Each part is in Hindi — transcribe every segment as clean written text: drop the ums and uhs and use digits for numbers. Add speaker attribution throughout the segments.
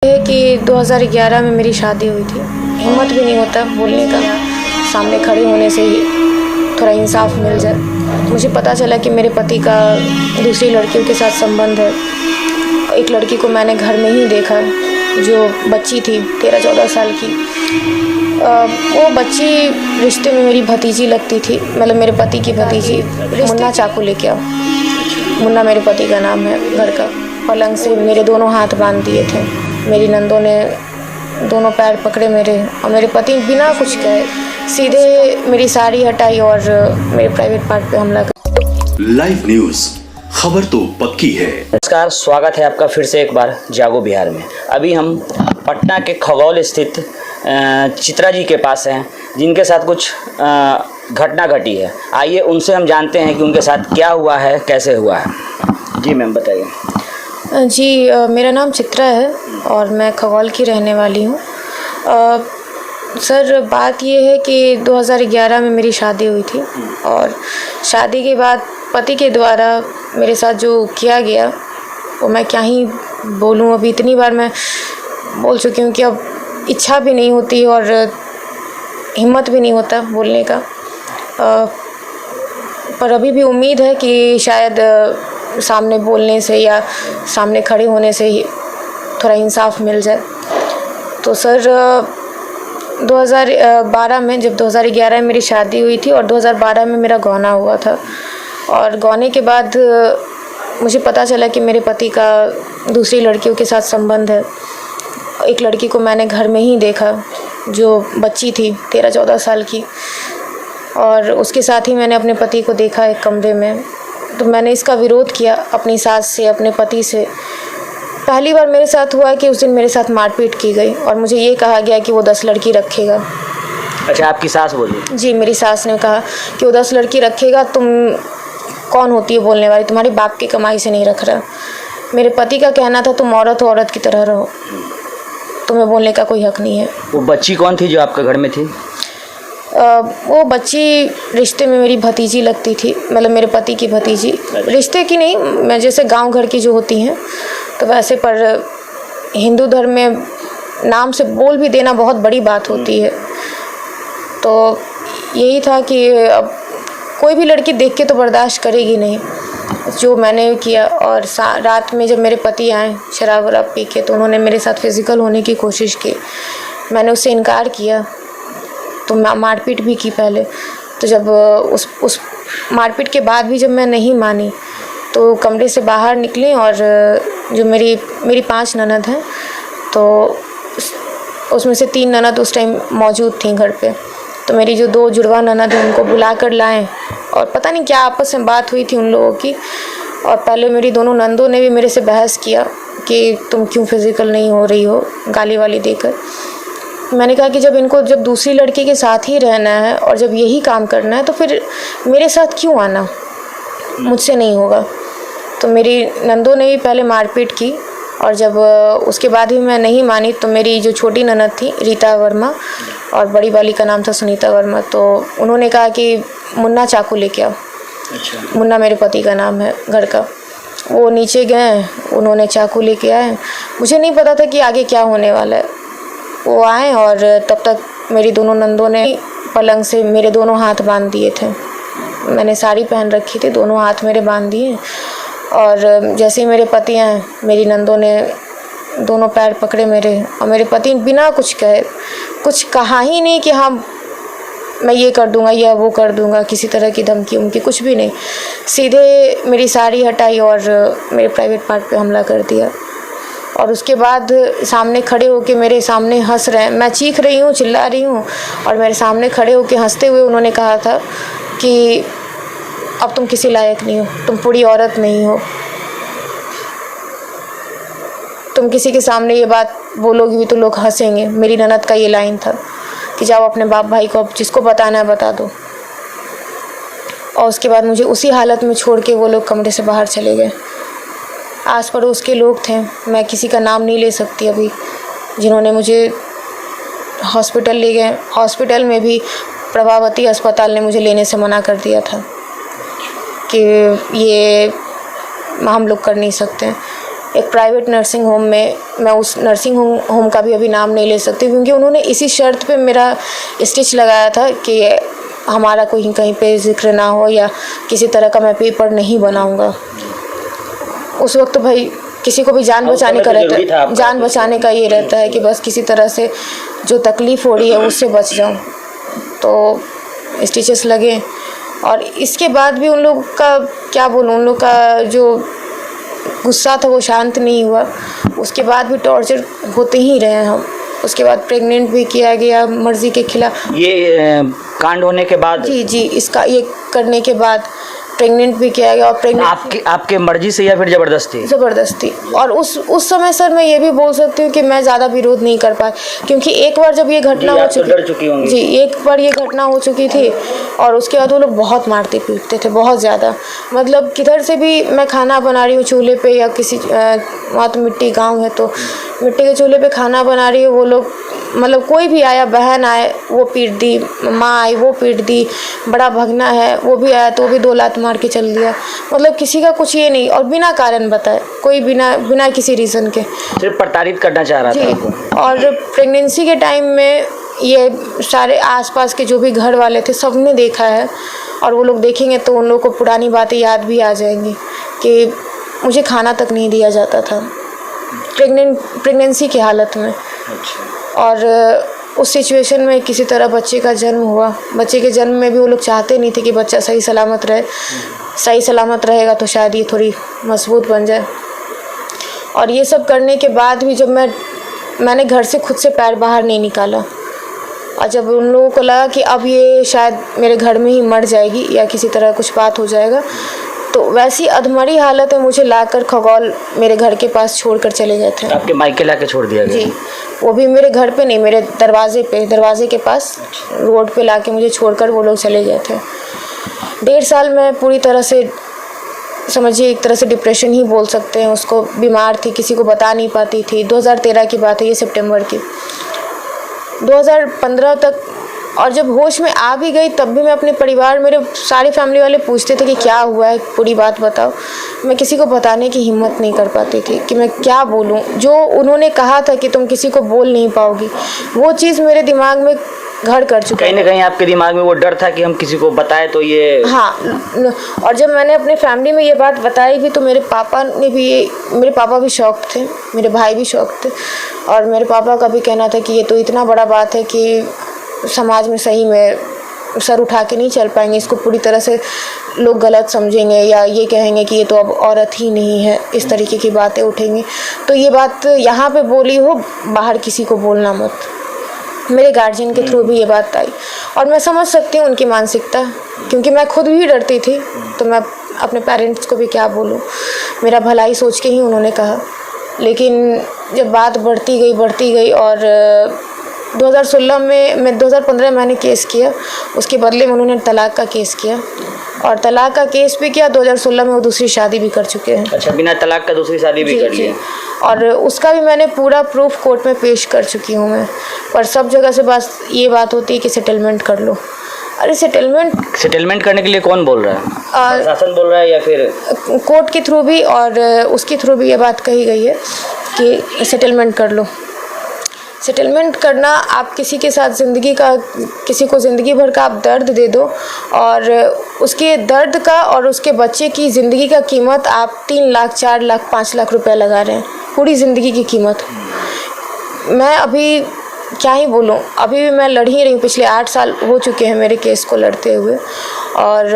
Speaker 1: है कि 2011 में मेरी शादी हुई थी। हिम्मत भी नहीं होता बोलने का, सामने खड़े होने से ही थोड़ा इंसाफ मिल जाए। मुझे पता चला कि मेरे पति का दूसरी लड़कियों के साथ संबंध है। एक लड़की को मैंने घर में ही देखा जो बच्ची थी 13-14 साल की। वो बच्ची रिश्ते में मेरी भतीजी लगती थी, मतलब मेरे पति की भतीजी। मुन्ना चाकू लेके आओ, मुन्ना मेरे पति का नाम है। घर का पलंग से मेरे दोनों हाथ बांध दिए थे। मेरी नंदों ने दोनों पैर पकड़े मेरे, और मेरे पति बिना कुछ कहे सीधे मेरी साड़ी हटाई और मेरे प्राइवेट पार्ट पे हमला कर।
Speaker 2: लाइव न्यूज, खबर तो पक्की है।
Speaker 3: नमस्कार, स्वागत है आपका फिर से एक बार जागो बिहार में। अभी हम पटना के खगौल स्थित चित्रा जी के पास हैं, जिनके साथ कुछ घटना घटी है। आइए उनसे हम जानते हैं कि उनके साथ क्या हुआ है, कैसे हुआ है। जी मैम बताइए।
Speaker 1: जी मेरा नाम चित्रा है और मैं खगौल की रहने वाली हूँ। सर बात ये है कि 2011 में मेरी शादी हुई थी, और शादी के बाद पति के द्वारा मेरे साथ जो किया गया वो मैं क्या ही बोलूँ। अभी इतनी बार मैं बोल चुकी हूँ कि अब इच्छा भी नहीं होती और हिम्मत भी नहीं होता बोलने का। पर अभी भी उम्मीद है कि शायद सामने बोलने से या सामने खड़े होने से ही थोड़ा इंसाफ मिल जाए। तो सर 2012 में, जब 2011 में मेरी शादी हुई थी और 2012 में मेरा गौना हुआ था, और गौने के बाद मुझे पता चला कि मेरे पति का दूसरी लड़कियों के साथ संबंध है। एक लड़की को मैंने घर में ही देखा जो बच्ची थी 13-14 साल की, और उसके साथ ही मैंने अपने पति को देखा एक कमरे में। तो मैंने इसका विरोध किया अपनी सास से, अपने पति से। पहली बार मेरे साथ हुआ कि उस दिन मेरे साथ मारपीट की गई और मुझे ये कहा गया कि वो 10 लड़की रखेगा।
Speaker 3: अच्छा, आपकी सास बोली?
Speaker 1: जी, मेरी सास ने कहा कि वो 10 लड़की रखेगा। तुम कौन होती है बोलने वाली, तुम्हारी बाप की कमाई से नहीं रख रहा। मेरे पति का कहना था तुम औरत हो, औरत की तरह रहो, तुम्हें बोलने का कोई हक नहीं है।
Speaker 3: वो बच्ची कौन थी जो आपके घर में थी?
Speaker 1: वो बच्ची रिश्ते में मेरी भतीजी लगती थी, मतलब मेरे पति की भतीजी। रिश्ते की नहीं, मैं जैसे गांव घर की जो होती हैं तो वैसे, पर हिंदू धर्म में नाम से बोल भी देना बहुत बड़ी बात होती है। तो यही था कि अब कोई भी लड़की देख के तो बर्दाश्त करेगी नहीं जो मैंने किया। और रात में जब मेरे पति आए शराब वराब पी के, तो उन्होंने मेरे साथ फिज़िकल होने की कोशिश की। मैंने उससे इनकार किया, तो मारपीट भी की पहले। तो जब उस मारपीट के बाद भी जब मैं नहीं मानी, तो कमरे से बाहर निकली, और जो मेरी 5 ननद हैं, तो उसमें से 3 ननद उस टाइम मौजूद थी घर पे। तो मेरी जो 2 जुड़वा ननद हैं उनको बुला कर लाएँ, और पता नहीं क्या आपस में बात हुई थी उन लोगों की। और पहले मेरी दोनों नंदों ने भी मेरे से बहस किया कि तुम क्यों फिज़िकल नहीं हो रही हो, गाली वाली देकर। मैंने कहा कि जब दूसरी लड़की के साथ ही रहना है और जब यही काम करना है, तो फिर मेरे साथ क्यों आना, मुझसे नहीं होगा। तो मेरी नंदों ने भी पहले मारपीट की, और जब उसके बाद भी मैं नहीं मानी, तो मेरी जो छोटी ननद थी रीता वर्मा, और बड़ी वाली का नाम था सुनीता वर्मा, तो उन्होंने कहा कि मुन्ना चाकू लेके आओ।
Speaker 3: अच्छा।
Speaker 1: मुन्ना मेरे पति का नाम है घर का। वो नीचे गए, उन्होंने चाकू लेके आए। मुझे नहीं पता था कि आगे क्या होने वाला है। वो आए, और तब तक मेरी दोनों नंदों ने पलंग से मेरे दोनों हाथ बांध दिए थे। मैंने साड़ी पहन रखी थी, दोनों हाथ मेरे बांध दिए, और जैसे ही मेरे पति आए, मेरी नंदों ने दोनों पैर पकड़े मेरे, और मेरे पति बिना कुछ कहे, कुछ कहा ही नहीं कि हाँ मैं ये कर दूंगा या वो कर दूंगा, किसी तरह की धमकी उमकी कुछ भी नहीं। सीधे मेरी साड़ी हटाई और मेरे प्राइवेट पार्ट पे हमला कर दिया। और उसके बाद सामने खड़े होके मेरे सामने हंस रहे हैं। मैं चीख रही हूँ, चिल्ला रही हूँ, और मेरे सामने खड़े होके हंसते हुए उन्होंने कहा था कि अब तुम किसी लायक नहीं हो, तुम पूरी औरत नहीं हो, तुम किसी के सामने ये बात बोलोगी भी तो लोग हंसेंगे। मेरी ननद का ये लाइन था कि जाओ अपने बाप भाई को, अब जिसको बताना है बता दो। और उसके बाद मुझे उसी हालत में छोड़ के वो लोग कमरे से बाहर चले गए। आस पड़ोस के लोग थे, मैं किसी का नाम नहीं ले सकती अभी, जिन्होंने मुझे हॉस्पिटल ले गए। हॉस्पिटल में भी प्रभावती अस्पताल ने मुझे लेने से मना कर दिया था कि ये हम लोग कर नहीं सकते। एक प्राइवेट नर्सिंग होम में, मैं उस नर्सिंग होम का भी अभी नाम नहीं ले सकती क्योंकि उन्होंने इसी शर्त पे मेरा स्टिच लगाया था कि हमारा कोई कहीं पे जिक्र ना हो या किसी तरह का मैं पेपर नहीं बनाऊंगा। उस वक्त तो भाई किसी को भी जान बचाने का रहता है, जान बचाने का ये रहता है कि बस किसी तरह से जो तकलीफ़ हो रही है उससे बच जाऊं। तो स्टिचेस लगे और इसके बाद भी उन लोग का क्या बोलूं, उन लोग का जो गुस्सा था वो शांत नहीं हुआ। उसके बाद भी टॉर्चर होते ही रहे हम। उसके बाद प्रेग्नेंट भी किया गया मर्ज़ी के खिलाफ।
Speaker 3: ये कांड होने के बाद
Speaker 1: जी इसका ये करने के बाद प्रेग्नेंट भी किया गया। और
Speaker 3: आपके मर्जी से या फिर ज़बरदस्ती? और उस समय सर मैं ये भी बोल सकती हूँ कि मैं ज़्यादा विरोध नहीं कर पाई क्योंकि एक बार जब ये घटना हो चुकी होंगी जी, एक बार ये घटना हो चुकी थी और उसके बाद वो लोग बहुत मारते पीटते थे, बहुत ज़्यादा। मतलब किधर से भी मैं खाना बना रही हूँ चूल्हे पे या किसी वहाँ तो मिट्टी गाँव है तो मिट्टी के चूल्हे पे खाना बना रही हूँ, वो लोग मतलब कोई भी आया, बहन आए वो पीट दी, माँ आई वो पीट दी, बड़ा भगना है वो भी आया तो वो भी 2 लात मार के चल दिया। मतलब किसी का कुछ ये नहीं और बिना कारण बताए, कोई बिना किसी रीज़न के सिर्फ प्रताड़ित करना चाह रहा था आपको।
Speaker 1: और प्रेगनेंसी के टाइम में ये सारे आसपास के जो भी घर वाले थे सबने देखा है और वो लोग देखेंगे तो उन लोगों को पुरानी बातें याद भी आ जाएंगी कि मुझे खाना तक नहीं दिया जाता था प्रेगनेंसी की हालत में। और उस सिचुएशन में किसी तरह बच्चे का जन्म हुआ। बच्चे के जन्म में भी वो लोग चाहते नहीं थे कि बच्चा सही सलामत रहे। सही सलामत रहेगा तो शायद ये थोड़ी मजबूत बन जाए। और ये सब करने के बाद भी जब मैंने घर से खुद से पैर बाहर नहीं निकाला और जब उन लोगों को लगा कि अब ये शायद मेरे घर में ही मर जाएगी या किसी तरह कुछ बात हो जाएगा तो वैसी अधमरी हालत में मुझे लाकर खगौल मेरे घर के पास छोड़कर चले गए थे।
Speaker 3: आपके मायके लाके छोड़ दिया गया?
Speaker 1: जी, वो भी मेरे घर पे नहीं, मेरे दरवाजे के पास रोड पे लाके मुझे छोड़कर वो लोग चले गए थे। 1.5 साल मैं पूरी तरह से समझिए एक तरह से डिप्रेशन ही बोल सकते हैं उसको, बीमार थी, किसी को बता नहीं पाती थी। 2013 की बात है ये, सितंबर की। 2015 तक और जब होश में आ भी गई तब भी मैं अपने परिवार, मेरे सारे फैमिली वाले पूछते थे कि क्या हुआ है, पूरी बात बताओ। मैं किसी को बताने की हिम्मत नहीं कर पाती थी कि मैं क्या बोलूं। जो उन्होंने कहा था कि तुम किसी को बोल नहीं पाओगी, वो चीज़ मेरे दिमाग में घर कर चुका है।
Speaker 3: कहीं ना कहीं आपके दिमाग में वो डर था कि हम किसी को बताएं तो ये।
Speaker 1: हाँ, और जब मैंने अपने फैमिली में ये बात बताई भी तो मेरे पापा भी शॉक थे, मेरे भाई भी शॉक थे। और मेरे पापा का भी कहना था कि ये तो इतना बड़ा बात है कि समाज में सही में सर उठा के नहीं चल पाएंगे, इसको पूरी तरह से लोग गलत समझेंगे या ये कहेंगे कि ये तो अब औरत ही नहीं है, इस तरीके की बातें उठेंगी। तो ये बात यहाँ पे बोली हो, बाहर किसी को बोलना मत। मेरे गार्जियन के थ्रू भी ये बात आई और मैं समझ सकती हूँ उनकी मानसिकता, क्योंकि मैं खुद भी डरती थी। तो मैं अपने पेरेंट्स को भी क्या बोलूँ, मेरा भलाई सोच के ही उन्होंने कहा। लेकिन जब बात बढ़ती गई और 2016 में 2015 में मैंने केस किया, उसके बदले में उन्होंने तलाक का केस किया और तलाक का केस भी किया। 2016 में वो दूसरी शादी भी कर चुके हैं।
Speaker 3: अच्छा, बिना तलाक का दूसरी शादी भी कर ली?
Speaker 1: और उसका भी मैंने पूरा प्रूफ कोर्ट में पेश कर चुकी हूँ मैं। पर सब जगह से बस ये बात होती है कि सेटलमेंट कर लो। अरे सेटलमेंट
Speaker 3: करने के लिए कौन बोल रहा है? प्रशासन बोल रहा है या फिर
Speaker 1: कोर्ट के थ्रू भी और उसके थ्रू भी ये बात कही गई है कि सेटलमेंट कर लो। सेटलमेंट करना, आप किसी के साथ किसी को ज़िंदगी भर का आप दर्द दे दो और उसके दर्द का और उसके बच्चे की ज़िंदगी का कीमत आप 3 लाख 4 लाख 5 लाख रुपए लगा रहे हैं, पूरी ज़िंदगी की कीमत। मैं अभी क्या ही बोलूँ, अभी भी मैं लड़ ही रही हूँ। पिछले 8 साल हो चुके हैं मेरे केस को लड़ते हुए और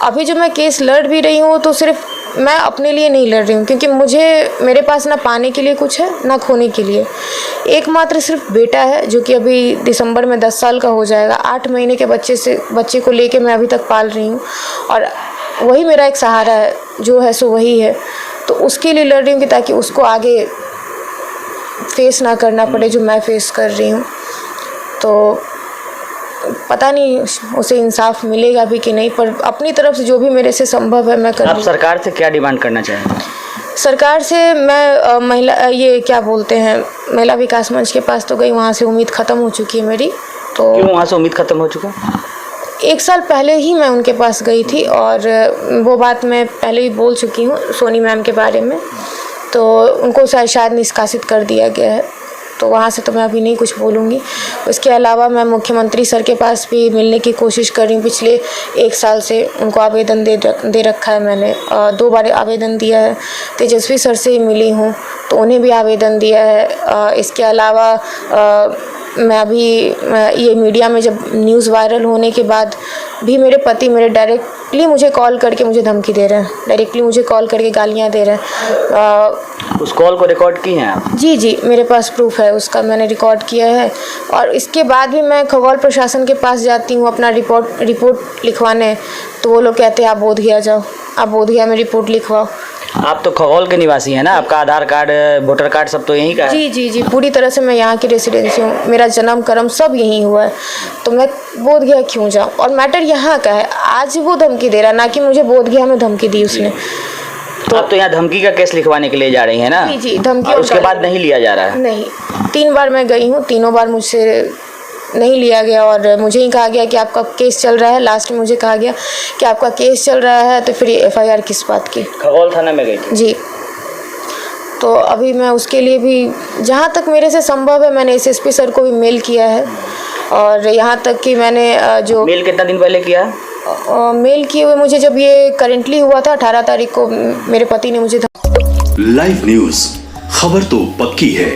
Speaker 1: अभी जो मैं केस लड़ भी रही हूँ तो सिर्फ मैं अपने लिए नहीं लड़ रही हूँ, क्योंकि मेरे पास ना पाने के लिए कुछ है ना खोने के लिए। एकमात्र सिर्फ बेटा है जो कि अभी दिसंबर में 10 साल का हो जाएगा। 8 महीने के बच्चे को लेके मैं अभी तक पाल रही हूँ और वही मेरा एक सहारा है, जो है सो वही है। तो उसके लिए लड़ रही हूँ कि ताकि उसको आगे फेस ना करना पड़े जो मैं फेस कर रही हूँ। तो पता नहीं उसे इंसाफ मिलेगा भी कि नहीं, पर अपनी तरफ से जो भी मेरे से संभव है मैं कर रही हूँ।
Speaker 3: आप सरकार से क्या डिमांड करना चाहेंगे?
Speaker 1: सरकार से मैं महिला विकास मंच के पास तो गई, वहाँ से उम्मीद ख़त्म हो चुकी है मेरी। तो
Speaker 3: क्यों वहाँ से उम्मीद ख़त्म हो चुका?
Speaker 1: 1 साल पहले ही मैं उनके पास गई थी और वो बात मैं पहले ही बोल चुकी हूँ सोनी मैम के बारे में तो उनको शायद निष्कासित कर दिया गया है। तो वहाँ से तो मैं अभी नहीं कुछ बोलूँगी। उसके अलावा मैं मुख्यमंत्री सर के पास भी मिलने की कोशिश कर रही हूँ। पिछले 1 साल से उनको आवेदन दे रखा है मैंने। 2 बार आवेदन दिया है। तेजस्वी सर से ही मिली हूँ तो उन्हें भी आवेदन दिया है। इसके अलावा मैं अभी ये मीडिया में जब न्यूज़ वायरल होने के बाद भी मेरे पति मेरे डायरेक्टली मुझे कॉल करके मुझे धमकी दे रहे हैं, डायरेक्टली मुझे कॉल करके गालियाँ दे रहे हैं।
Speaker 3: उस कॉल को रिकॉर्ड की हैं आप?
Speaker 1: जी जी, मेरे पास प्रूफ है उसका, मैंने रिकॉर्ड किया है। और इसके बाद भी मैं खगौल प्रशासन के पास जाती हूँ अपना रिपोर्ट लिखवाने, तो वो लोग कहते हैं आप बोधगया जाओ, आप बोधगया में रिपोर्ट लिखवाओ।
Speaker 3: आप तो खगौल के निवासी हैं ना, आपका आधार कार्ड वोटर कार्ड सब तो यहीं का है?
Speaker 1: जी जी जी, पूरी तरह से मैं यहाँ की रेसिडेंसी हूँ, मेरा जन्म कर्म सब यहीं हुआ है, तो मैं बोधगया क्यों जाऊँ। और मैटर यहाँ का है, आज वो धमकी दे रहा, ना कि मुझे बोधगया में धमकी दी उसने।
Speaker 3: तो आप तो यहाँ धमकी का केस लिखवाने के लिए जा रही हैं ना?
Speaker 1: जी जी, धमकी।
Speaker 3: और उसके बाद नहीं लिया जा रहा है?
Speaker 1: नहीं, 3 बार मैं गई हूँ, तीनों बार मुझसे नहीं लिया गया और मुझे ही कहा गया कि आपका केस चल रहा है। लास्ट में मुझे कहा गया कि आपका केस चल रहा है तो फिर FIR किस बात की।
Speaker 3: खगौल थाना में गई थी?
Speaker 1: जी। तो अभी मैं उसके लिए भी जहाँ तक मेरे से संभव है मैंने SSP सर को भी मेल किया है। और यहाँ तक कि मैंने जो
Speaker 3: मेल कितना दिन पहले किया?
Speaker 1: मेल किए हुए मुझे जब ये करेंटली हुआ था 18 तारीख को मेरे पति ने मुझे
Speaker 2: लाइव न्यूज, खबर तो पक्की है।